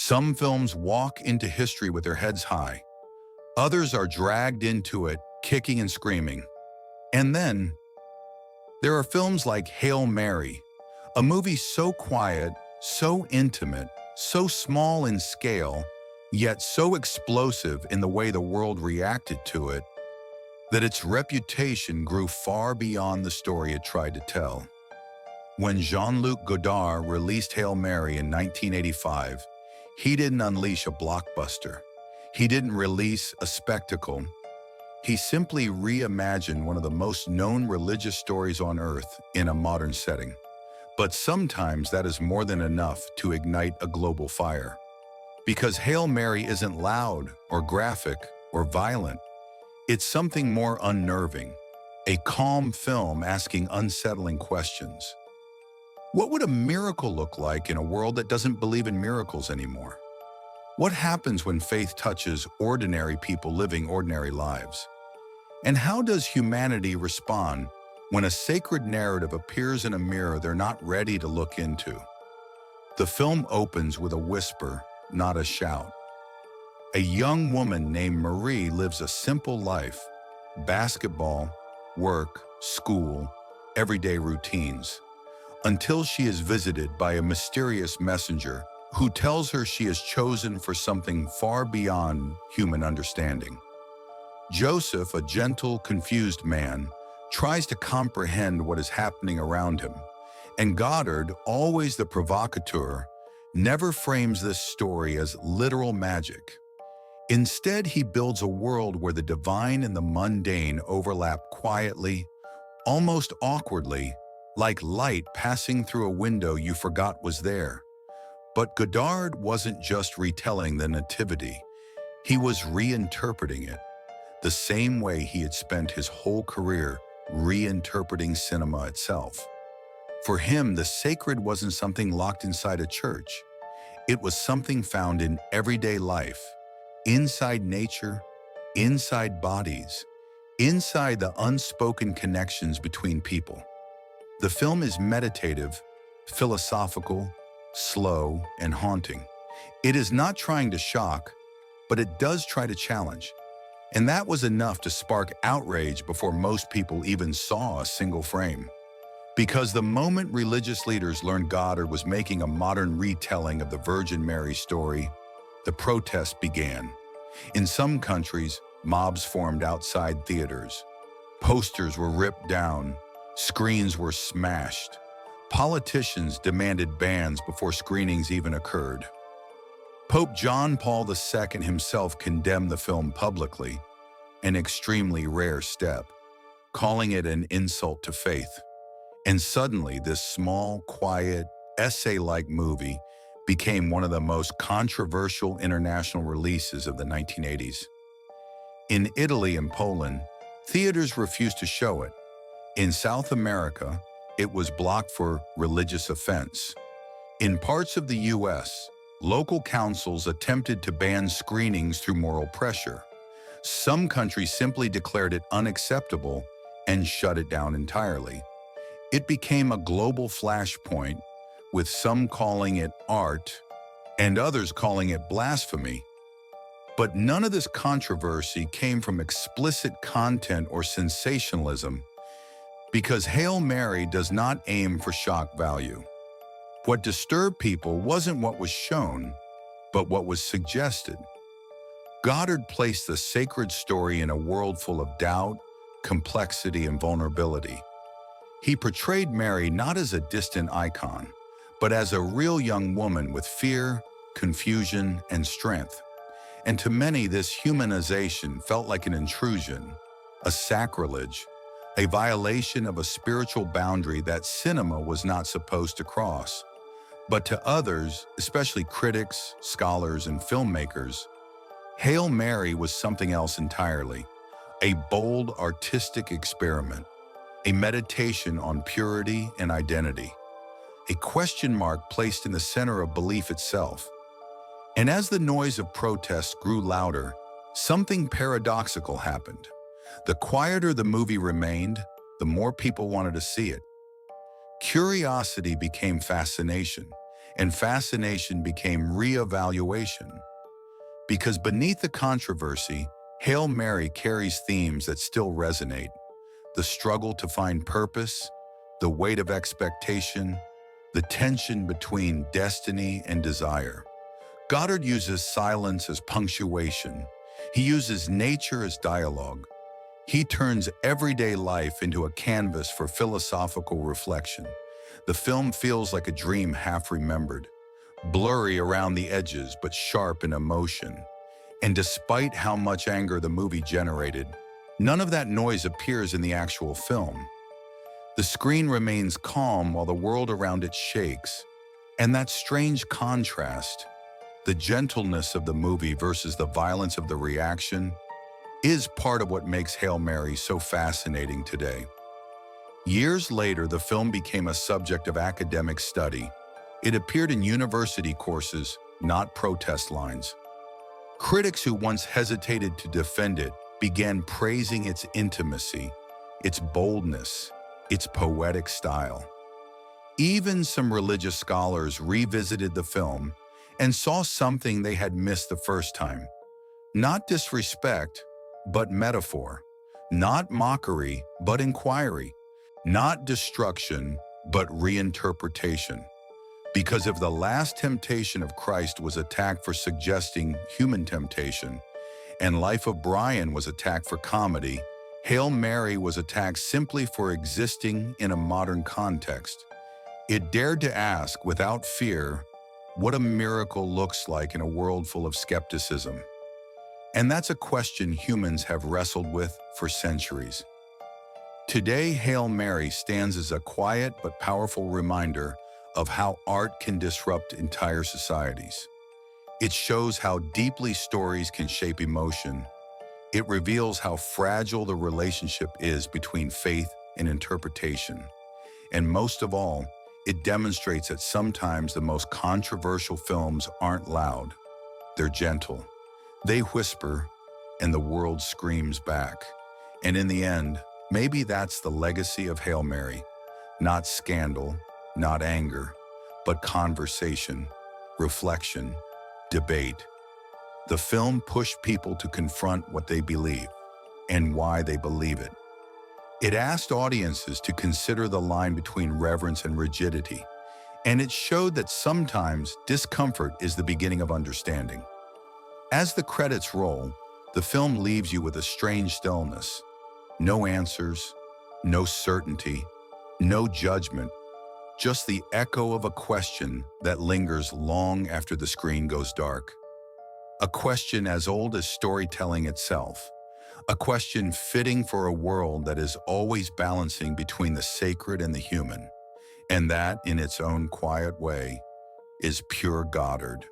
Some films walk into history with their heads high. Others are dragged into it, kicking and screaming. And then, there are films like Hail Mary, a movie so quiet, so intimate, so small in scale, yet so explosive in the way the world reacted to it, that its reputation grew far beyond the story it tried to tell. When Jean-Luc Godard released Hail Mary in 1985, he didn't unleash a blockbuster. He didn't release a spectacle. He simply reimagined one of the most known religious stories on earth in a modern setting. But sometimes that is more than enough to ignite a global fire. Because Hail Mary isn't loud or graphic or violent. It's something more unnerving, a calm film asking unsettling questions. What would a miracle look like in a world that doesn't believe in miracles anymore? What happens when faith touches ordinary people living ordinary lives? And how does humanity respond when a sacred narrative appears in a mirror they're not ready to look into? The film opens with a whisper, not a shout. A young woman named Marie lives a simple life: basketball, work, school, everyday routines, until she is visited by a mysterious messenger who tells her she is chosen for something far beyond human understanding. Joseph, a gentle, confused man, tries to comprehend what is happening around him, and Godard, always the provocateur, never frames this story as literal magic. Instead, he builds a world where the divine and the mundane overlap quietly, almost awkwardly, like light passing through a window you forgot was there. But Godard wasn't just retelling the Nativity, he was reinterpreting it, the same way he had spent his whole career reinterpreting cinema itself. For him, the sacred wasn't something locked inside a church. It was something found in everyday life, inside nature, inside bodies, inside the unspoken connections between people. The film is meditative, philosophical, slow, and haunting. It is not trying to shock, but it does try to challenge. And that was enough to spark outrage before most people even saw a single frame. Because the moment religious leaders learned Godard was making a modern retelling of the Virgin Mary story, the protests began. In some countries, mobs formed outside theaters. Posters were ripped down. Screens were smashed. Politicians demanded bans before screenings even occurred. Pope John Paul II himself condemned the film publicly, an extremely rare step, calling it an insult to faith. And suddenly, this small, quiet, essay-like movie became one of the most controversial international releases of the 1980s. In Italy and Poland, theaters refused to show it. In South America, it was blocked for religious offense. In parts of the US, local councils attempted to ban screenings through moral pressure. Some countries simply declared it unacceptable and shut it down entirely. It became a global flashpoint, with some calling it art and others calling it blasphemy. But none of this controversy came from explicit content or sensationalism, because Hail Mary does not aim for shock value. What disturbed people wasn't what was shown, but what was suggested. Godard placed the sacred story in a world full of doubt, complexity, and vulnerability. He portrayed Mary not as a distant icon, but as a real young woman with fear, confusion, and strength. And to many, this humanization felt like an intrusion, a sacrilege, a violation of a spiritual boundary that cinema was not supposed to cross. But to others, especially critics, scholars, and filmmakers, Hail Mary was something else entirely, a bold artistic experiment, a meditation on purity and identity, a question mark placed in the center of belief itself. And as the noise of protest grew louder, something paradoxical happened. The quieter the movie remained, the more people wanted to see it. Curiosity became fascination, and fascination became re-evaluation. Because beneath the controversy, Hail Mary carries themes that still resonate: the struggle to find purpose, the weight of expectation, the tension between destiny and desire. Goddard uses silence as punctuation. He uses nature as dialogue. He turns everyday life into a canvas for philosophical reflection. The film feels like a dream half remembered, blurry around the edges but sharp in emotion. And despite how much anger the movie generated, none of that noise appears in the actual film. The screen remains calm while the world around it shakes. And that strange contrast, the gentleness of the movie versus the violence of the reaction, is part of what makes Hail Mary so fascinating today. Years later, the film became a subject of academic study. It appeared in university courses, not protest lines. Critics who once hesitated to defend it began praising its intimacy, its boldness, its poetic style. Even some religious scholars revisited the film and saw something they had missed the first time. Not disrespect, but metaphor. Not mockery, but inquiry. Not destruction, but reinterpretation. Because if the last temptation of Christ was attacked for suggesting human temptation, and Life of Brian was attacked for comedy, Hail Mary was attacked simply for existing in a modern context. It dared to ask, without fear, what a miracle looks like in a world full of skepticism. And that's a question humans have wrestled with for centuries. Today, Hail Mary stands as a quiet but powerful reminder of how art can disrupt entire societies. It shows how deeply stories can shape emotion. It reveals how fragile the relationship is between faith and interpretation. And most of all, it demonstrates that sometimes the most controversial films aren't loud. They're gentle. They whisper, and the world screams back. And in the end, maybe that's the legacy of Hail Mary. Not scandal, not anger, but conversation, reflection, debate. The film pushed people to confront what they believe and why they believe it. It asked audiences to consider the line between reverence and rigidity, and it showed that sometimes discomfort is the beginning of understanding. As the credits roll, the film leaves you with a strange stillness. No answers, no certainty, no judgment, just the echo of a question that lingers long after the screen goes dark. A question as old as storytelling itself. A question fitting for a world that is always balancing between the sacred and the human. And that, in its own quiet way, is pure Godard.